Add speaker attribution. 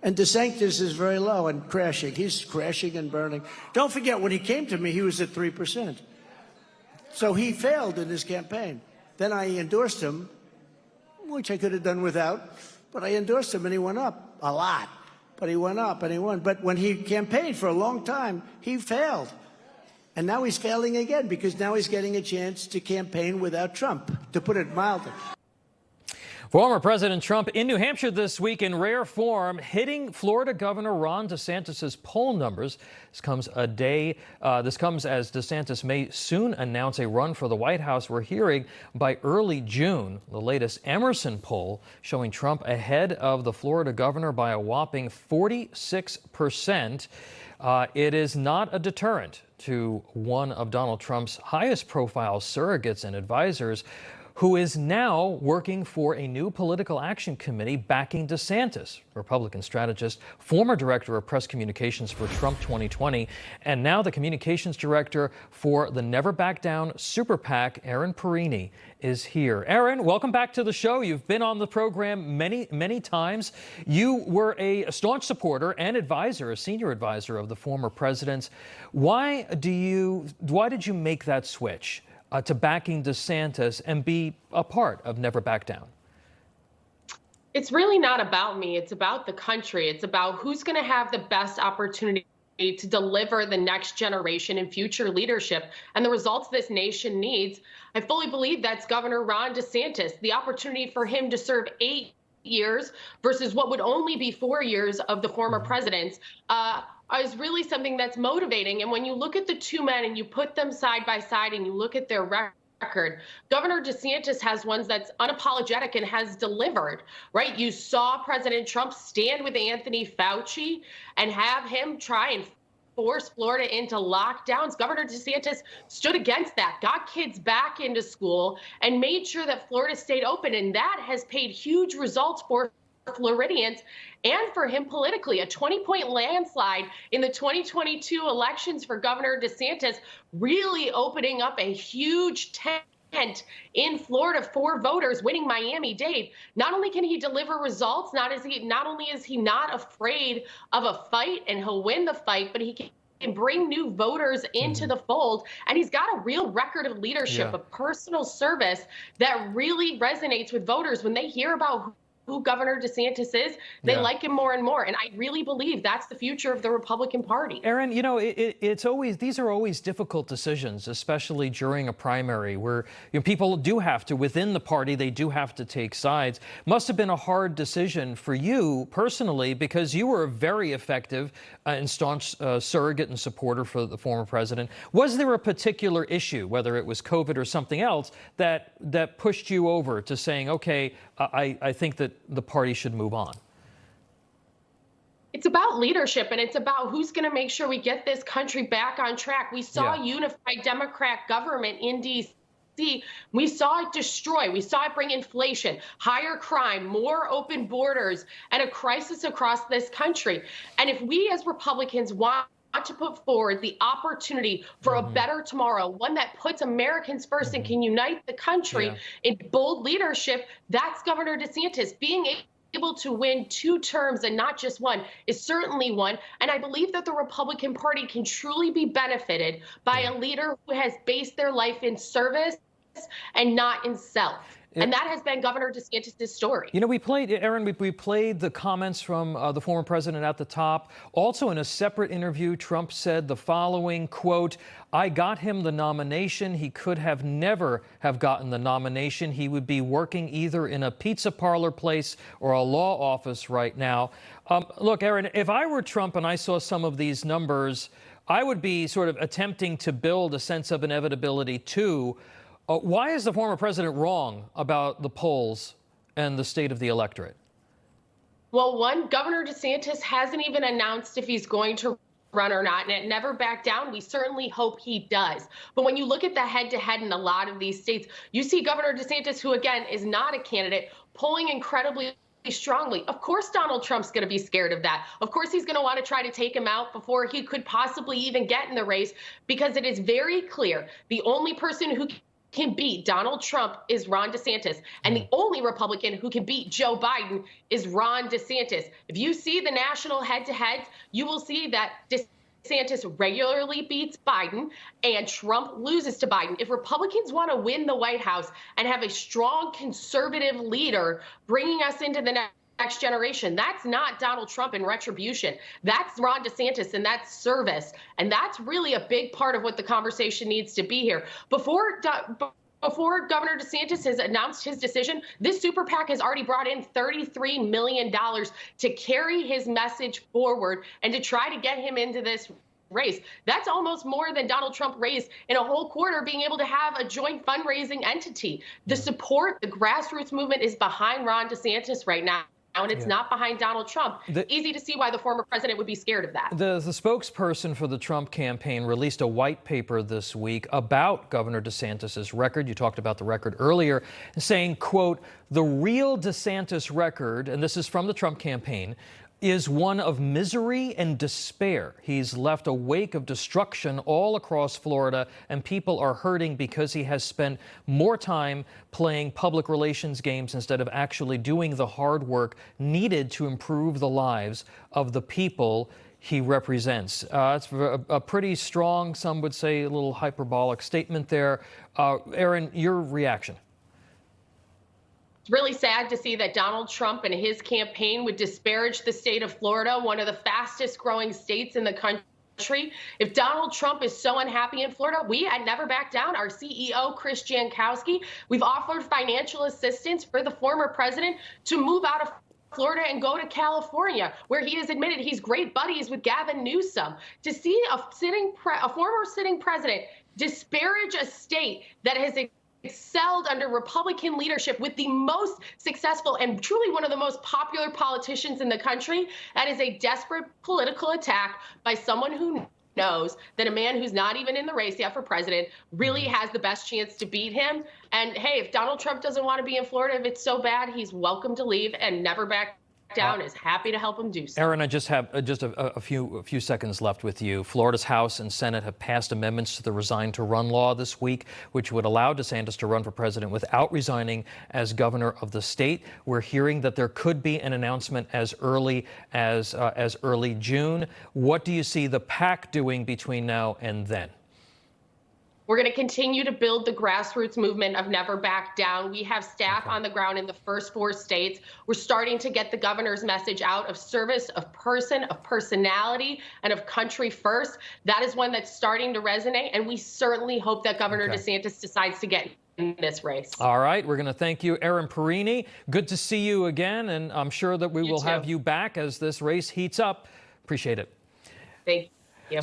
Speaker 1: And DeSantis is very low and crashing. He's crashing and burning. Don't forget, when he came to me, he was at 3%. So he failed in his campaign. Then I endorsed him, which I could have done without, but I endorsed him and he went up a lot. But he went up and he won. But when he campaigned for a long time, he failed. And now he's failing again because now he's getting a chance to campaign without Trump, to put it mildly.
Speaker 2: Former President Trump in New Hampshire this week in rare form, hitting Florida Governor Ron DeSantis' poll numbers. This comes as DeSantis may soon announce a run for the White House. We're hearing by early June. The latest Emerson poll showing Trump ahead of the Florida governor by a whopping 46%. It is not a deterrent to one of Donald Trump's highest profile surrogates and advisors, who is now working for a new political action committee backing DeSantis, Republican strategist, former director of press communications for Trump 2020, and now the communications director for the Never Back Down super PAC, Erin Perrine, is here. Erin, welcome back to the show. You've been on the program many times. You were a staunch supporter and advisor, a senior advisor of the former presidents. Why did you make that switch to backing DeSantis and be a part of Never Back Down?
Speaker 3: It's really not about me. It's about the country. It's about who's going to have the best opportunity to deliver the next generation and future leadership and the results this nation needs. I fully believe that's Governor Ron DeSantis, the opportunity for him to serve 8 years versus what would only be 4 years of the former presidents. Is really something that's motivating. And when you look at the two men and you put them side by side and you look at their record, Governor DeSantis has ones that's unapologetic and has delivered, right? You saw President Trump stand with Anthony Fauci and have him try and force Florida into lockdowns. Governor DeSantis stood against that, got kids back into school, and made sure that Florida stayed open. And that has paid huge results for Floridians and for him politically. A 20-point landslide in the 2022 elections for Governor DeSantis, really opening up a huge tent in Florida for voters, winning Miami-Dade. Not only can he deliver results, not only is he not afraid of a fight and he'll win the fight, but he can bring new voters into the fold. And he's got a real record of leadership, a personal service that really resonates with voters when they hear about who Governor DeSantis is. They like him more and more. And I really believe that's the future of the Republican Party.
Speaker 2: Erin, you know, these are always difficult decisions, especially during a primary where people do have to, within the party, they do have to take sides. Must have been a hard decision for you personally, because you were very effective and staunch surrogate and supporter for the former president. Was there a particular issue, whether it was COVID or something else, that pushed you over to saying, okay, I think that the party should move on?
Speaker 3: It's about leadership, and it's about who's going to make sure we get this country back on track. We saw a unified Democrat government in D.C. We saw it destroy. We saw it bring inflation, higher crime, more open borders, and a crisis across this country. And if we as Republicans want to put forward the opportunity for a better tomorrow, one that puts Americans first and can unite the country in bold leadership, that's Governor DeSantis. Being able to win 2 terms and not just one is certainly one. And I believe that the Republican Party can truly be benefited by a leader who has based their life in service and not in self. And that has been Governor DeSantis' story.
Speaker 2: You know, Erin, we played the comments from the former president at the top. Also, in a separate interview, Trump said the following, quote, "I got him the nomination. He could have never have gotten the nomination. He would be working either in a pizza parlor place or a law office right now." Look, Erin, if I were Trump and I saw some of these numbers, I would be sort of attempting to build a sense of inevitability too. Why is the former president wrong about the polls and the state of the electorate?
Speaker 3: Well, one, Governor DeSantis hasn't even announced if he's going to run or not, and it Never Back Down, we certainly hope he does. But when you look at the head-to-head in a lot of these states, you see Governor DeSantis, who again is not a candidate, polling incredibly strongly. Of course, Donald Trump's going to be scared of that. Of course, he's going to want to try to take him out before he could possibly even get in the race, because it is very clear the only person who can beat Donald Trump is Ron DeSantis. And the only Republican who can beat Joe Biden is Ron DeSantis. If you see the national head-to-heads, you will see that DeSantis regularly beats Biden and Trump loses to Biden. If Republicans want to win the White House and have a strong conservative leader bringing us into the next generation, that's not Donald Trump in retribution. That's Ron DeSantis, and that's service. And that's really a big part of what the conversation needs to be here. Before Governor DeSantis has announced his decision, this super PAC has already brought in $33 million to carry his message forward and to try to get him into this race. That's almost more than Donald Trump raised in a whole quarter being able to have a joint fundraising entity. The support, the grassroots movement is behind Ron DeSantis right now. And it's not behind Donald Trump. Easy to see why the former president would be scared of that.
Speaker 2: The spokesperson for the Trump campaign released a white paper this week about Governor DeSantis' record. You talked about the record earlier, saying, quote, "The real DeSantis record," and this is from the Trump campaign, "is one of misery and despair. He's left a wake of destruction all across Florida, and people are hurting because he has spent more time playing public relations games instead of actually doing the hard work needed to improve the lives of the people he represents." It's a pretty strong, some would say a little hyperbolic statement there. Erin, your reaction?
Speaker 3: It's really sad to see that Donald Trump and his campaign would disparage the state of Florida, one of the fastest growing states in the country. If Donald Trump is so unhappy in Florida, we at Never Back Down, our CEO, Chris Jankowski, we've offered financial assistance for the former president to move out of Florida and go to California, where he has admitted he's great buddies with Gavin Newsom. To see a former sitting president disparage a state that has excelled under Republican leadership with the most successful and truly one of the most popular politicians in the country, that is a desperate political attack by someone who knows that a man who's not even in the race yet for president really has the best chance to beat him. And hey, if Donald Trump doesn't want to be in Florida, if it's so bad, he's welcome to leave, and Never Back Down is happy to help him do so.
Speaker 2: Erin, I just have a few seconds left with you. Florida's House and Senate have passed amendments to the Resign to Run law this week, which would allow DeSantis to run for president without resigning as governor of the state. We're hearing that there could be an announcement as early as early June. What do you see the PAC doing between now and then?
Speaker 3: We're going to continue to build the grassroots movement of Never Back Down. We have staff on the ground in the first 4 states. We're starting to get the governor's message out of service, of person, of personality, and of country first. That is one that's starting to resonate, and we certainly hope that Governor DeSantis decides to get in this race.
Speaker 2: All right, we're going to thank you, Erin Perrine. Good to see you again, and I'm sure that we will have you back as this race heats up. Appreciate it.
Speaker 3: Thank you.